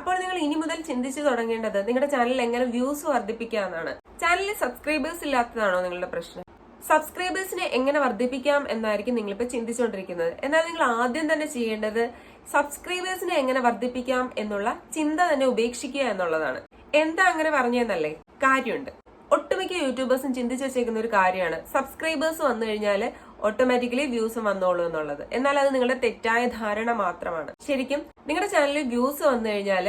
അപ്പോൾ നിങ്ങൾ ഇനി മുതൽ ചിന്തിച്ചു തുടങ്ങേണ്ടത് നിങ്ങളുടെ ചാനലിൽ എങ്ങനെ വ്യൂസ് വർദ്ധിപ്പിക്കാമെന്നാണ്. ചാനലിൽ സബ്സ്ക്രൈബേഴ്സ് ഇല്ലാത്തതാണോ നിങ്ങളുടെ പ്രശ്നം? സബ്സ്ക്രൈബേഴ്സിനെ എങ്ങനെ വർദ്ധിപ്പിക്കാം എന്നായിരിക്കും നിങ്ങളിപ്പോ ചിന്തിച്ചുകൊണ്ടിരിക്കുന്നത്. എന്നാൽ നിങ്ങൾ ആദ്യം തന്നെ ചെയ്യേണ്ടത് സബ്സ്ക്രൈബേഴ്സിനെ എങ്ങനെ വർദ്ധിപ്പിക്കാം എന്നുള്ള ചിന്ത തന്നെ ഉപേക്ഷിക്കുക എന്നുള്ളതാണ്. എന്താ അങ്ങനെ പറഞ്ഞെന്നല്ലേ? കാര്യമുണ്ട്. ഒട്ടുമിക്ക യൂട്യൂബേഴ്സും ചിന്തിച്ചു വെച്ചേക്കുന്ന ഒരു കാര്യമാണ് സബ്സ്ക്രൈബേഴ്സ് വന്നു കഴിഞ്ഞാൽ ഓട്ടോമാറ്റിക്കലി വ്യൂസ് വന്നോളൂ എന്നുള്ളത്. എന്നാൽ അത് നിങ്ങളുടെ തെറ്റായ ധാരണ മാത്രമാണ്. ശരിക്കും നിങ്ങളുടെ ചാനലിൽ വ്യൂസ് വന്നു കഴിഞ്ഞാൽ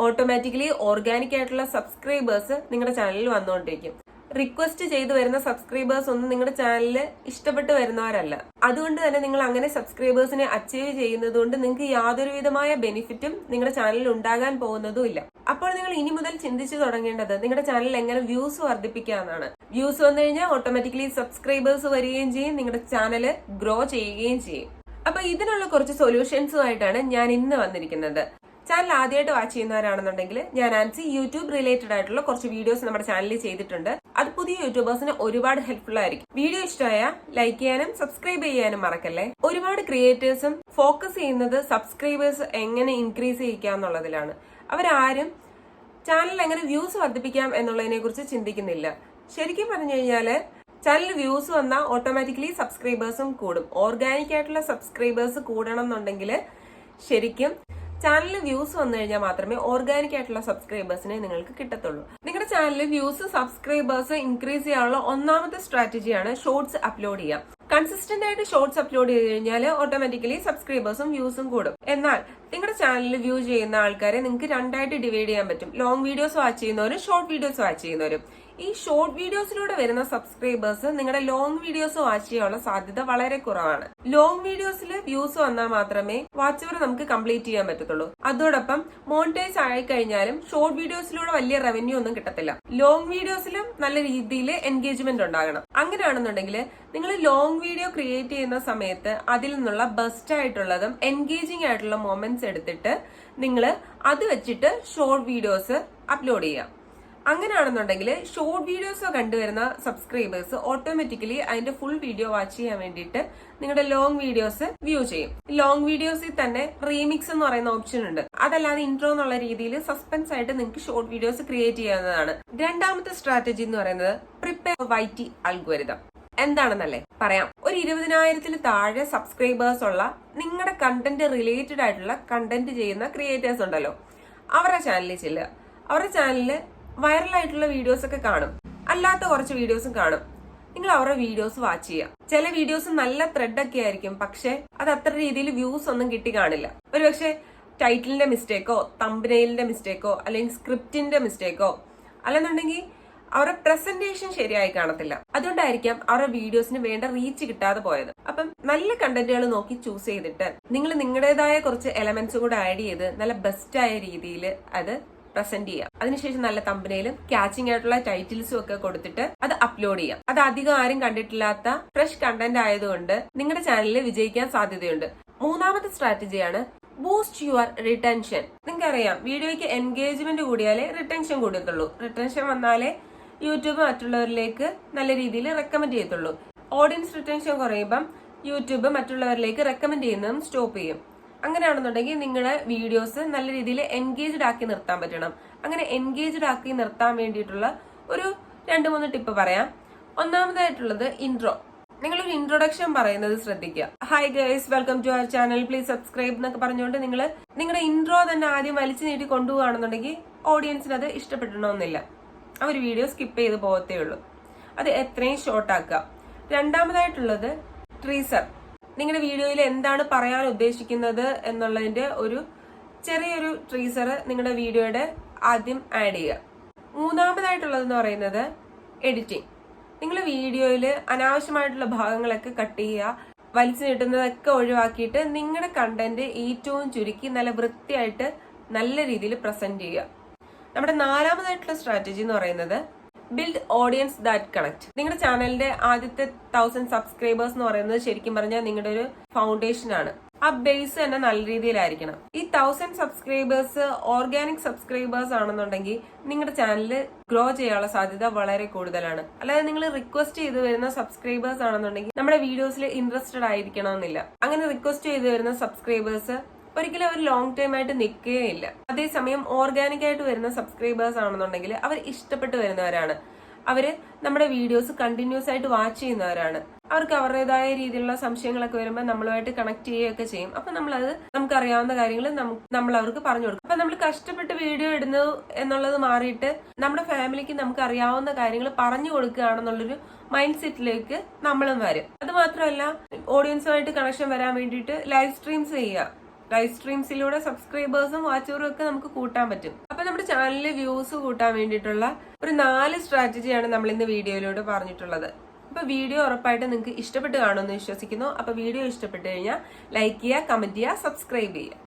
ഓട്ടോമാറ്റിക്കലി ഓർഗാനിക് ആയിട്ടുള്ള സബ്സ്ക്രൈബേഴ്സ് നിങ്ങളുടെ ചാനലിൽ വന്നുകൊണ്ടിരിക്കും. റിക്വസ്റ്റ് ചെയ്തു വരുന്ന സബ്സ്ക്രൈബേഴ്സ് ഒന്നും നിങ്ങളുടെ ചാനലില് ഇഷ്ടപ്പെട്ട് വരുന്നവരല്ല. അതുകൊണ്ട് തന്നെ നിങ്ങൾ അങ്ങനെ സബ്സ്ക്രൈബേഴ്സിനെ അച്ചീവ് ചെയ്യുന്നത് കൊണ്ട് നിങ്ങൾക്ക് യാതൊരു വിധമായ ബെനിഫിറ്റും നിങ്ങളുടെ ചാനലിൽ ഉണ്ടാകാൻ പോകുന്നതും ഇല്ല. അപ്പോൾ നിങ്ങൾ ഇനി മുതൽ ചിന്തിച്ചു തുടങ്ങേണ്ടത് നിങ്ങളുടെ ചാനലിൽ എങ്ങനെ വ്യൂസ് വർദ്ധിപ്പിക്കാമെന്നാണ്. വ്യൂസ് വന്നു കഴിഞ്ഞാൽ ഓട്ടോമാറ്റിക്കലി സബ്സ്ക്രൈബേഴ്സ് വരികയും ചെയ്യും, നിങ്ങളുടെ ചാനൽ ഗ്രോ ചെയ്യുകയും ചെയ്യും. അപ്പൊ ഇതിനുള്ള കുറച്ച് സൊല്യൂഷൻസുമായിട്ടാണ് ഞാൻ ഇന്ന് വന്നിരിക്കുന്നത്. ചാനൽ ആദ്യമായിട്ട് വാച്ച് ചെയ്യുന്നവരാണെന്നുണ്ടെങ്കിൽ ഞാൻ ആൻസി യൂട്യൂബ് റിലേറ്റഡ് ആയിട്ടുള്ള കുറച്ച് വീഡിയോസ് നമ്മുടെ ചാനലിൽ ചെയ്തിട്ടുണ്ട്. അത് പുതിയ യൂട്യൂബേഴ്സിന് ഒരുപാട് ഹെൽപ്ഫുൾ ആയിരിക്കും. വീഡിയോ ഇഷ്ടമായ ലൈക്ക് ചെയ്യാനും സബ്സ്ക്രൈബ് ചെയ്യാനും മറക്കല്ലേ. ഒരുപാട് ക്രിയേറ്റേഴ്സും ഫോക്കസ് ചെയ്യുന്നത് സബ്സ്ക്രൈബേഴ്സ് എങ്ങനെ ഇൻക്രീസ് ചെയ്യിക്കാന്നുള്ളതിലാണ്. അവരാരും ചാനലിൽ എങ്ങനെ വ്യൂസ് വർദ്ധിപ്പിക്കാം എന്നുള്ളതിനെ കുറിച്ച് ചിന്തിക്കുന്നില്ല. ശരിക്കും പറഞ്ഞു കഴിഞ്ഞാല് ചാനലിൽ വ്യൂസ് വന്നാൽ ഓട്ടോമാറ്റിക്കലി സബ്സ്ക്രൈബേഴ്സും കൂടും. ഓർഗാനിക് ആയിട്ടുള്ള സബ്സ്ക്രൈബേഴ്സ് കൂടണം എന്നുണ്ടെങ്കിൽ ശരിക്കും ചാനലിൽ വ്യൂസ് വന്നു കഴിഞ്ഞാൽ മാത്രമേ ഓർഗാനിക് ആയിട്ടുള്ള സബ്സ്ക്രൈബേഴ്സിനെ നിങ്ങൾക്ക് കിട്ടത്തുള്ളൂ. നിങ്ങളുടെ ചാനലിൽ വ്യൂസ് സബ്സ്ക്രൈബേഴ്സ് ഇൻക്രീസ് ചെയ്യാനുള്ള ഒന്നാമത്തെ സ്ട്രാറ്റജിയാണ് ഷോർട്സ് അപ്ലോഡ് ചെയ്യാം. കൺസിസ്റ്റന്റ് ആയിട്ട് ഷോർട്സ് അപ്ലോഡ് ചെയ്ത് കഴിഞ്ഞാൽ ഓട്ടോമാറ്റിക്കലി സബ്സ്ക്രൈബേഴ്സും വ്യൂസും കൂടും. എന്നാൽ നിങ്ങളുടെ ചാനലിൽ വ്യൂ ചെയ്യുന്ന ആൾക്കാരെ നിങ്ങൾക്ക് രണ്ടായിട്ട് ഡിവൈഡ് ചെയ്യാൻ പറ്റും. ലോങ് വീഡിയോസ് വാച്ച് ചെയ്യുന്നവരും ഷോർട്ട് വീഡിയോസ് വാച്ച് ചെയ്യുന്നവരും. ഈ ഷോർട്ട് വീഡിയോസിലൂടെ വരുന്ന സബ്സ്ക്രൈബേഴ്സ് നിങ്ങളുടെ ലോങ് വീഡിയോസ് വാച്ച് ചെയ്യാനുള്ള സാധ്യത വളരെ കുറവാണ്. ലോങ് വീഡിയോസിൽ വ്യൂസ് വന്നാൽ മാത്രമേ വാച്ച് അവർ നമുക്ക് കംപ്ലീറ്റ് ചെയ്യാൻ പറ്റത്തുള്ളൂ. അതോടൊപ്പം മോണിറ്റൈസ് ആയി കഴിഞ്ഞാലും ഷോർട്ട് വീഡിയോസിലൂടെ വലിയ റവന്യൂ ഒന്നും കിട്ടത്തില്ല. ലോങ് വീഡിയോസിലും നല്ല രീതിയിൽ എൻഗേജ്മെന്റ് ഉണ്ടാകണം. അങ്ങനെയാണെന്നുണ്ടെങ്കിൽ നിങ്ങൾ ലോങ് വീഡിയോ ക്രിയേറ്റ് ചെയ്യുന്ന സമയത്ത് അതിൽ നിന്നുള്ള ബെസ്റ്റ് ആയിട്ടുള്ളതും എൻഗേജിംഗ് ആയിട്ടുള്ള മൊമെന്റ്സ് എടുത്തിട്ട് നിങ്ങൾ അത് വെച്ചിട്ട് ഷോർട്ട് വീഡിയോസ് അപ്ലോഡ് ചെയ്യാം. അങ്ങനെയാണെന്നുണ്ടെങ്കിൽ ഷോർട്ട് വീഡിയോസ് കണ്ടുവരുന്ന സബ്സ്ക്രൈബേഴ്സ് ഓട്ടോമാറ്റിക്കലി അതിന്റെ ഫുൾ വീഡിയോ വാച്ച് ചെയ്യാൻ വേണ്ടിയിട്ട് നിങ്ങളുടെ ലോങ് വീഡിയോസ് വ്യൂ ചെയ്യും. ലോങ് വീഡിയോസിൽ തന്നെ റീമിക്സ് എന്ന് പറയുന്ന ഓപ്ഷൻ ഉണ്ട്. അതല്ലാതെ ഇൻട്രോ എന്നുള്ള രീതിയിൽ സസ്പെൻസ് ആയിട്ട് നിങ്ങൾക്ക് ഷോർട്ട് വീഡിയോസ് ക്രിയേറ്റ് ചെയ്യാവുന്നതാണ്. രണ്ടാമത്തെ സ്ട്രാറ്റജി എന്ന് പറയുന്നത് പ്രിപ്പയർ YT അൽഗോരിതം. എന്താണെന്നല്ലേ പറയാം. ഒരു 20,000 താഴെ സബ്സ്ക്രൈബേഴ്സ് ഉള്ള നിങ്ങളുടെ കണ്ടന്റ് റിലേറ്റഡ് ആയിട്ടുള്ള കണ്ടന്റ് ചെയ്യുന്ന ക്രിയേറ്റേഴ്സ് ഉണ്ടല്ലോ, അവരുടെ ചാനലിൽ ചെല്ലുക. അവരുടെ ചാനലിൽ വൈറലായിട്ടുള്ള വീഡിയോസ് ഒക്കെ കാണും, അല്ലാത്ത കുറച്ച് വീഡിയോസും കാണും. നിങ്ങൾ അവരുടെ വീഡിയോസ് വാച്ച് ചെയ്യുക. ചില വീഡിയോസ് നല്ല ത്രെഡ് ഒക്കെ ആയിരിക്കും, പക്ഷെ അത് അത്ര രീതിയിൽ വ്യൂസ് ഒന്നും കിട്ടി കാണില്ല. ഒരുപക്ഷെ ടൈറ്റിലിന്റെ മിസ്റ്റേക്കോ തംബ്നെയിലിന്റെ മിസ്റ്റേക്കോ അല്ലെങ്കിൽ സ്ക്രിപ്റ്റിന്റെ മിസ്റ്റേക്കോ അല്ലെന്നുണ്ടെങ്കിൽ അവരുടെ പ്രസന്റേഷൻ ശരിയായി കാണത്തില്ല. അതുകൊണ്ടായിരിക്കാം അവരുടെ വീഡിയോസിന് വേണ്ട റീച്ച് കിട്ടാതെ പോയത്. അപ്പം നല്ല കണ്ടന്റുകൾ നോക്കി ചൂസ് ചെയ്തിട്ട് നിങ്ങൾ നിങ്ങളുടേതായ കുറച്ച് എലമെന്റ്സ് കൂടെ ആഡ് ചെയ്ത് നല്ല ബെസ്റ്റ് ആയ രീതിയിൽ അത് പ്രസന്റ് ചെയ്യാം. അതിനുശേഷം നല്ല തമ്പനയിലും ക്യാച്ചിങ് ആയിട്ടുള്ള ടൈറ്റിൽസും ഒക്കെ കൊടുത്തിട്ട് അത് അപ്ലോഡ് ചെയ്യാം. അത് അധികം ആരും കണ്ടിട്ടില്ലാത്ത ഫ്രഷ് കണ്ടന്റ് ആയതുകൊണ്ട് നിങ്ങളുടെ ചാനലിൽ വിജയിക്കാൻ സാധ്യതയുണ്ട്. മൂന്നാമത്തെ സ്ട്രാറ്റജിയാണ് ബൂസ്റ്റ് യുവർ റിട്ടൻഷൻ. നിങ്ങൾക്കറിയാം, വീഡിയോയ്ക്ക് എൻഗേജ്മെന്റ് കൂടിയാലേ റിട്ടൻഷൻ കൂടത്തുള്ളൂ. റിട്ടൻഷൻ വന്നാലേ യൂട്യൂബ് മറ്റുള്ളവരിലേക്ക് നല്ല രീതിയിൽ റെക്കമെൻഡ് ചെയ്യത്തുള്ളൂ. ഓഡിയൻസ് റിട്ടൻഷൻ കുറയുമ്പം യൂട്യൂബ് മറ്റുള്ളവരിലേക്ക് റെക്കമെൻഡ് ചെയ്യുന്നതും സ്റ്റോപ്പ് ചെയ്യും. അങ്ങനെയാണെന്നുണ്ടെങ്കിൽ നിങ്ങളുടെ വീഡിയോസ് നല്ല രീതിയിൽ എൻഗേജ്ഡ് ആക്കി നിർത്താൻ പറ്റണം. അങ്ങനെ എൻഗേജ്ഡ് ആക്കി നിർത്താൻ വേണ്ടിയിട്ടുള്ള ഒരു 2-3 ടിപ്പ് പറയാം. ഒന്നാമതായിട്ടുള്ളത് ഇൻട്രോ. നിങ്ങളൊരു ഇൻട്രൊഡക്ഷൻ പറയുന്നത് ശ്രദ്ധിക്കുക. Hi guys, welcome to our channel, please subscribe എന്നൊക്കെ പറഞ്ഞുകൊണ്ട് നിങ്ങൾ നിങ്ങളുടെ ഇൻട്രോ തന്നെ ആദ്യം വലിച്ചു നീട്ടി കൊണ്ടുപോകുകയാണെന്നുണ്ടെങ്കിൽ ഓഡിയൻസിന് അത് ഇഷ്ടപ്പെടണമെന്നില്ല. അവർ വീഡിയോ സ്കിപ്പ് ചെയ്ത് പോകത്തേ ഉള്ളൂ. അത് എത്രയും ഷോർട്ട് ആക്കുക. രണ്ടാമതായിട്ടുള്ളത് ട്രീസർ. നിങ്ങളുടെ വീഡിയോയിൽ എന്താണ് പറയാൻ ഉദ്ദേശിക്കുന്നത് എന്നുള്ളതിന്റെ ഒരു ചെറിയൊരു ട്രീസർ നിങ്ങളുടെ വീഡിയോയുടെ ആദ്യം ആഡ് ചെയ്യുക. മൂന്നാമതായിട്ടുള്ളതെന്ന് പറയുന്നത് എഡിറ്റിംഗ്. നിങ്ങൾ വീഡിയോയിൽ അനാവശ്യമായിട്ടുള്ള ഭാഗങ്ങളൊക്കെ കട്ട് ചെയ്യുക, വലിച്ചു നീട്ടുന്നതൊക്കെ ഒഴിവാക്കിയിട്ട് നിങ്ങളുടെ കണ്ടന്റ് ഏറ്റവും ചുരുക്കി നല്ല വൃത്തിയായിട്ട് നല്ല രീതിയിൽ പ്രസന്റ് ചെയ്യുക. നമ്മുടെ നാലാമതായിട്ടുള്ള സ്ട്രാറ്റജി എന്ന് പറയുന്നത് ബിൽഡ് ഓഡിയൻസ് ദാറ്റ് കണക്ട്. നിങ്ങളുടെ ചാനലിന്റെ ആദ്യത്തെ 1000 സബ്സ്ക്രൈബേഴ്സ് എന്ന് പറയുന്നത് ശരിക്കും പറഞ്ഞാൽ നിങ്ങളുടെ ഒരു ഫൗണ്ടേഷൻ ആണ്. ആ ബേസ് തന്നെ നല്ല രീതിയിലായിരിക്കണം. ഈ 1000 സബ്സ്ക്രൈബേഴ്സ് ഓർഗാനിക് സബ്സ്ക്രൈബേഴ്സ് ആണെന്നുണ്ടെങ്കിൽ നിങ്ങളുടെ ചാനൽ ഗ്രോ ചെയ്യാനുള്ള സാധ്യത വളരെ കൂടുതലാണ്. അല്ലാതെ നിങ്ങൾ റിക്വസ്റ്റ് ചെയ്ത് വരുന്ന സബ്സ്ക്രൈബേഴ്സ് ആണെന്നുണ്ടെങ്കിൽ നമ്മുടെ വീഡിയോസിൽ ഇൻട്രസ്റ്റഡ് ആയിരിക്കണമെന്നില്ല. അങ്ങനെ റിക്വസ്റ്റ് ചെയ്ത് വരുന്ന സബ്സ്ക്രൈബേഴ്സ് ഒരിക്കലും അവർ ലോങ് ടൈം ആയിട്ട് നിൽക്കുകയില്ല. അതേസമയം ഓർഗാനിക് ആയിട്ട് വരുന്ന സബ്സ്ക്രൈബേഴ്സ് ആണെന്നുണ്ടെങ്കിൽ അവർ ഇഷ്ടപ്പെട്ട് വരുന്നവരാണ്. അവര് നമ്മുടെ വീഡിയോസ് കണ്ടിന്യൂസ് ആയിട്ട് വാച്ച് ചെയ്യുന്നവരാണ്. അവർക്ക് അവരുടേതായ രീതിയിലുള്ള സംശയങ്ങളൊക്കെ വരുമ്പോൾ നമ്മളുമായിട്ട് കണക്ട് ചെയ്യുകയൊക്കെ ചെയ്യും. അപ്പൊ നമ്മളത് നമുക്കറിയാവുന്ന കാര്യങ്ങൾ നമ്മൾ അവർക്ക് പറഞ്ഞു കൊടുക്കും. അപ്പൊ നമ്മൾ കഷ്ടപ്പെട്ട് വീഡിയോ ഇടുന്നു എന്നുള്ളത് മാറിയിട്ട് നമ്മുടെ ഫാമിലിക്ക് നമുക്ക് അറിയാവുന്ന കാര്യങ്ങൾ പറഞ്ഞു കൊടുക്കുകയാണെന്നുള്ളൊരു മൈൻഡ് സെറ്റിലേക്ക് നമ്മളും വരും. അത് മാത്രമല്ല, ഓഡിയൻസുമായിട്ട് കണക്ഷൻ വരാൻ വേണ്ടിയിട്ട് ലൈവ് സ്ട്രീംസ് ചെയ്യുക. ലൈവ് സ്ട്രീംസിലൂടെ സബ്സ്ക്രൈബേഴ്സും വാച്ചറും ഒക്കെ നമുക്ക് കൂട്ടാൻ പറ്റും. അപ്പൊ നമ്മുടെ ചാനലിലെ വ്യൂസ് കൂട്ടാൻ വേണ്ടിയിട്ടുള്ള ഒരു 4 സ്ട്രാറ്റജിയാണ് നമ്മൾ ഇന്ന് വീഡിയോയിലൂടെ പറഞ്ഞിട്ടുള്ളത്. അപ്പൊ വീഡിയോ ഉറപ്പായിട്ട് നിങ്ങൾക്ക് ഇഷ്ടപ്പെട്ട് കാണുമെന്ന് വിശ്വസിക്കുന്നു. അപ്പൊ വീഡിയോ ഇഷ്ടപ്പെട്ട് കഴിഞ്ഞാൽ ലൈക്ക് ചെയ്യുക, കമന്റ് ചെയ്യുക, സബ്സ്ക്രൈബ് ചെയ്യുക.